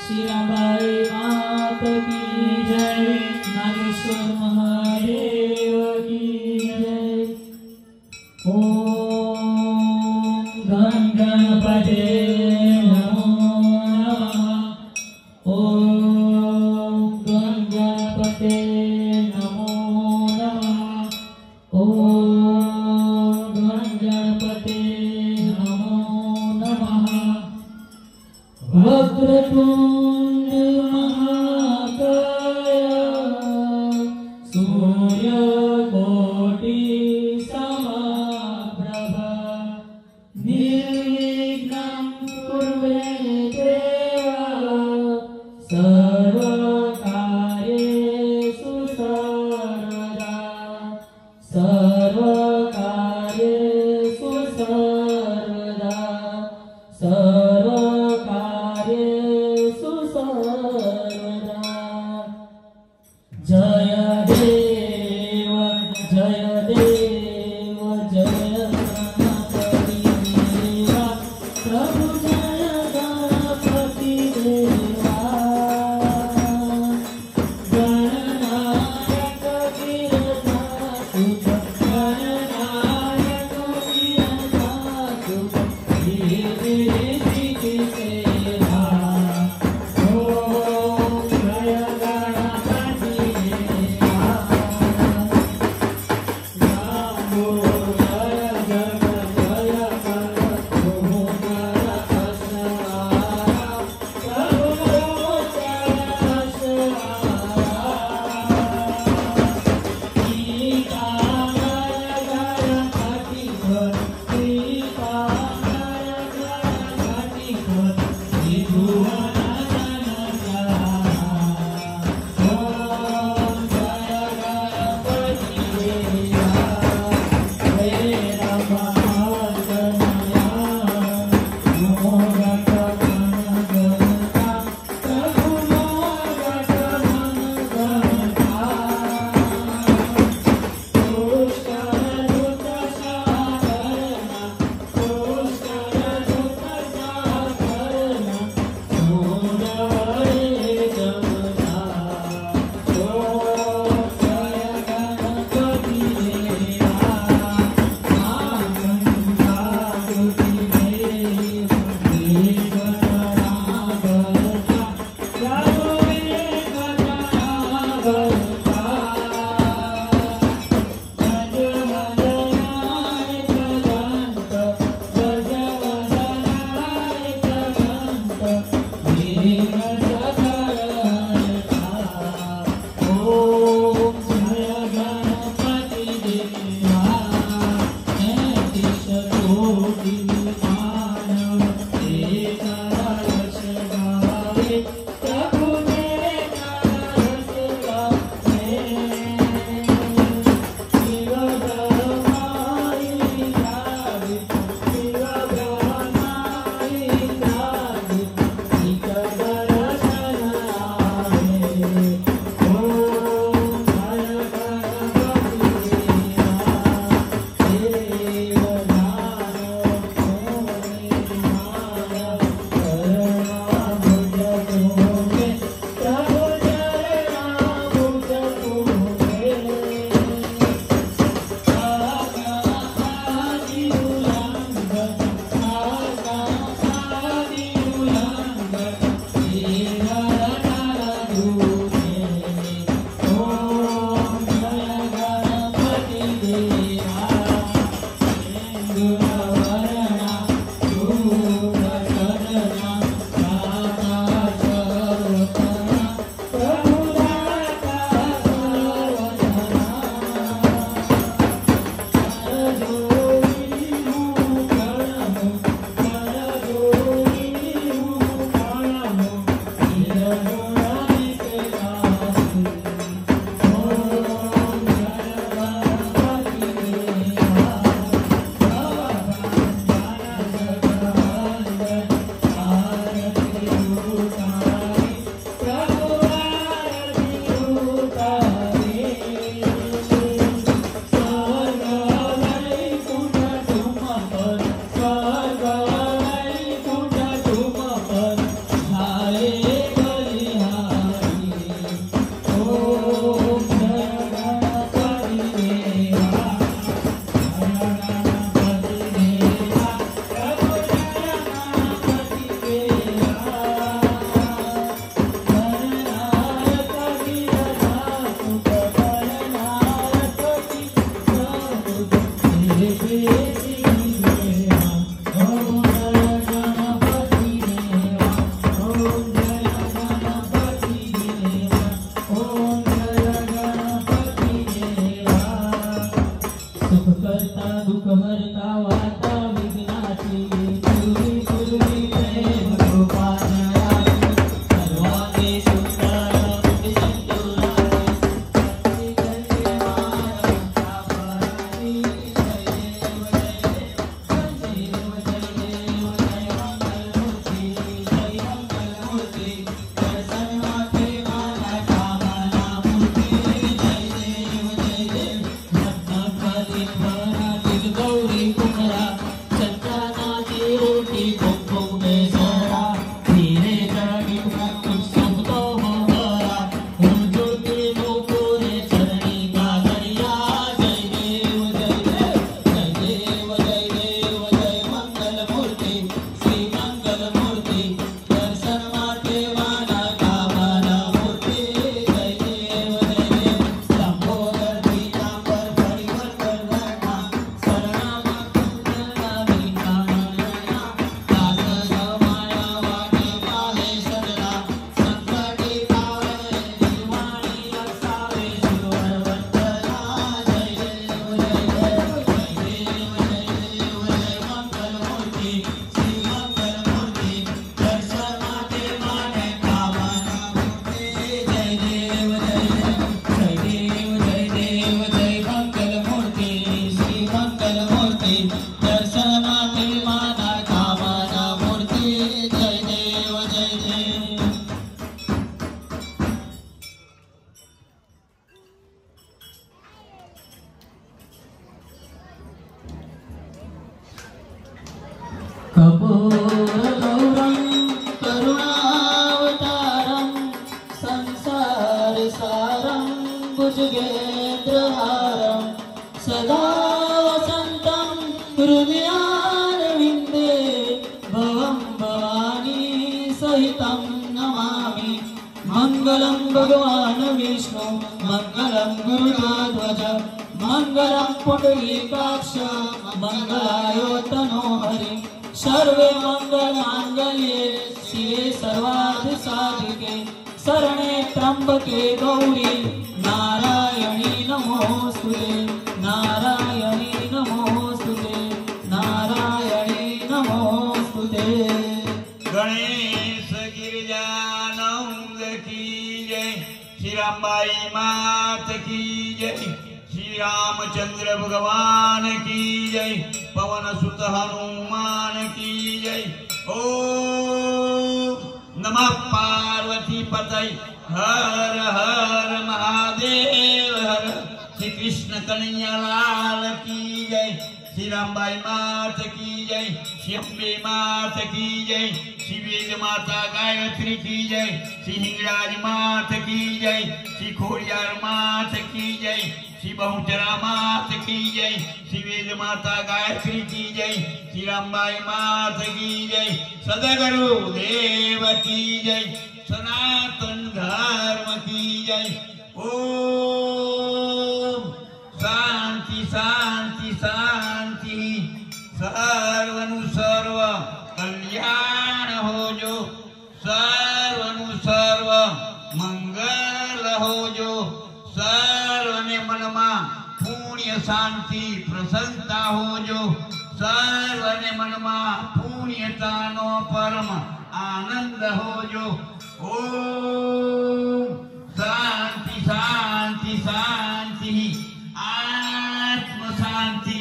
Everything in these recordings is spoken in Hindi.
शीराबाई मात की जय। नागेश्वर महादेव की जय। ओम गण गणपते नमो नमः। ओम गण गणपते नमो नमः। ओम गण गणपते नमो नमः। वक्रतुंड महाकाय सूर्यकोटि समप्रभा निर्विघ्नं कुरु मे देव सर्वकार्येषु सर्वदा सर्वकार्येषु सर्वदा सर्वकार्येषु सर्वदा। जय देव जय देव जय गणपति देवा प्रभु जय गणपति देवा। गणनायक वीरनाथुत गणनायक वीरनाथुत धीरे धीरे सेवा। ओम जय गणपति देवा। नमो जय जग जय कर प्रभु कर असवारा प्रभु कर असवारा। पीताम्बर गणपति कर पीताम्बर गणपति कर त्रिभुवन जनसारा। ओम जय गणपति देवा। हे रमणगणया मोहगण गणगणता प्रभु मोहगण गणगणता। पुष्करधुत साधना पुष्करधुत साधना सुंदरे जगदा। ओम जय गणपति देवा। गंगागुति देव गणनागणता प्रभु गणनागणता। गजवदनाय गजंत गजवदनाय गजंत वीर सकलयता। ओम जय गणपति देवा। तैंतीस मानव एक रस गावे प्रभु एक रस गावे। शिव ब्रह्माई गावे शिव ब्रह्माई गावे एक दर्शन आवे। ओम जय गणपति देवा। देव दानव मोहि मानव करुणा भुज तुम सहितं नमामि। मंगलं भगवान् विष्णु मंगलं गरुडध्वज मंगलं पुंडरीकाक्ष मंगलाय हरि। सर्वे मंगलमांगल्ये शिवे सर्वार्थसाधिके शरणे त्र्यंबके गौरी नारायणी नमोस्तुते नारायणी नमोस्तुते नारायणी नमोस्तुते। गणेश गिरिजानंद की जय, श्री रामबाई मात की जय, श्री रामचंद्र भगवान की जय, पवन सुत हनुमान की जय। ओम नमः पार्वती पतये हर हर महादेव हर। श्री कृष्ण कन्हैया लाल की जय, श्री रामबाई मात की जय, श्री अम्बे मात की जय, श्री वेद माता गायत्री की जय, श्री हिंगराज मात की जय, श्री खोड़ियार मात की जय, श्री बहुचरा मात की जय, श्री वेद माता गायत्री की जय, श्री रामबाई मात की जय, सदगुरु देव की जय, सनातन धर्म की जय। ओम शांति शांति शांति। सर्वनु सर्व कल्याण हो जो, सर्वनु सर्व मंगल हो जो, सर्वने मनमा पुण्य शांति प्रसन्नता हो जो, सर्वने मनमा पुण्यतानो परम आनंद हो जो। ओम शांति शांति शांति। आत्म शांति,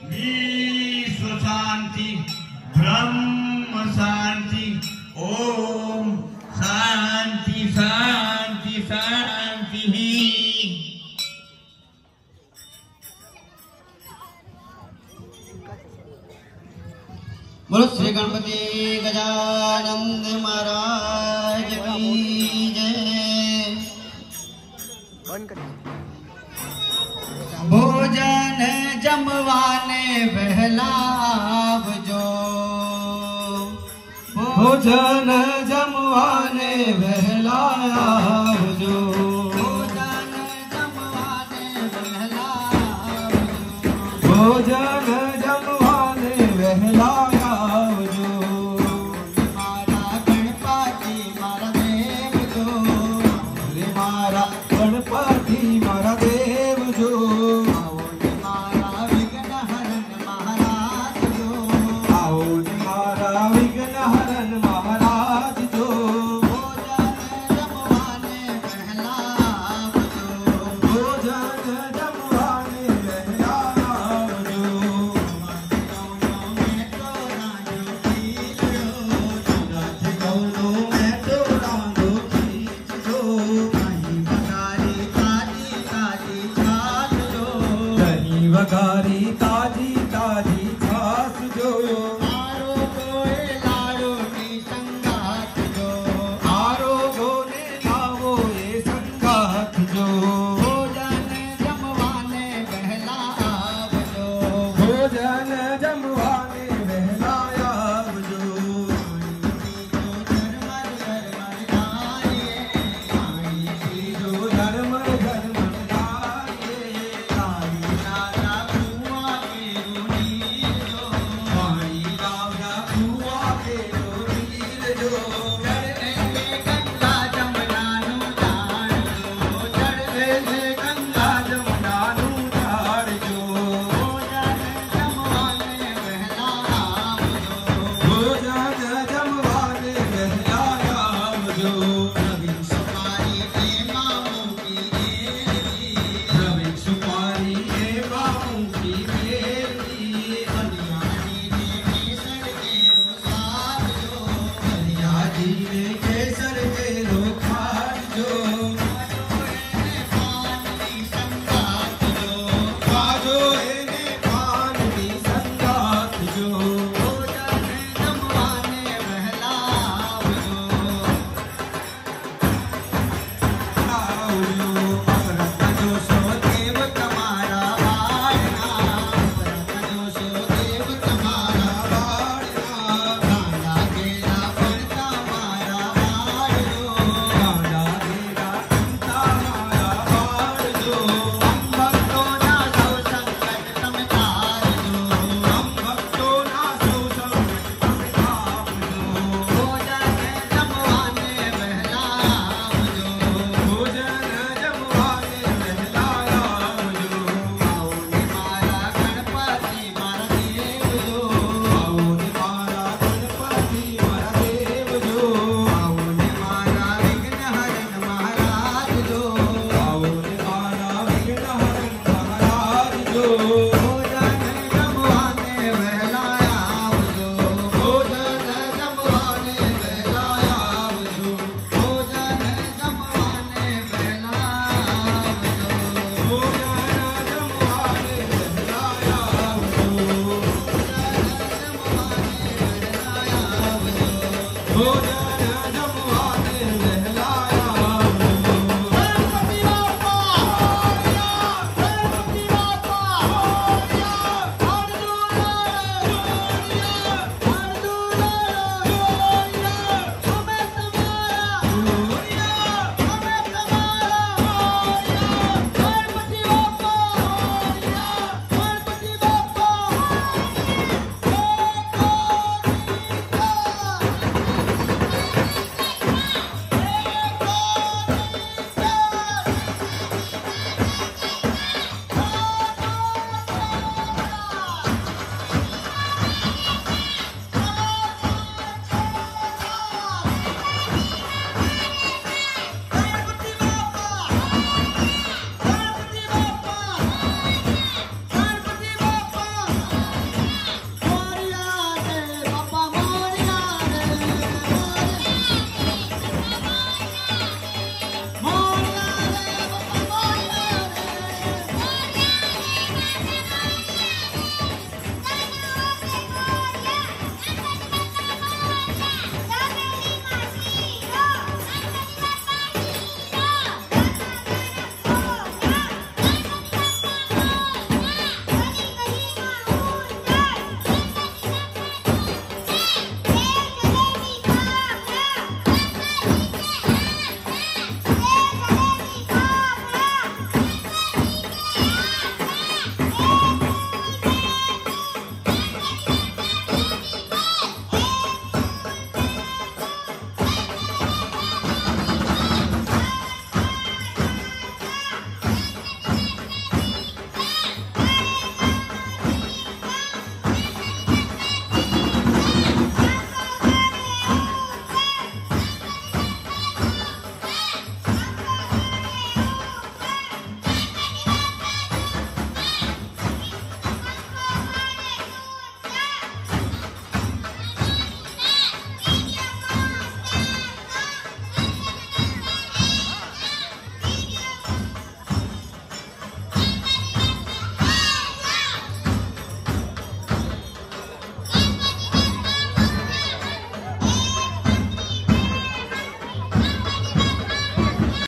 विश्व शांति, ब्रह्म शांति। ओम शांति शांति शांति। बोलो श्री गणपति गजानंद महाराज की जय। भोजन जमवाने बहलावजो, भोजन जमवाने बहलावजो, भोजन जमवाने बहलावजो, भोजन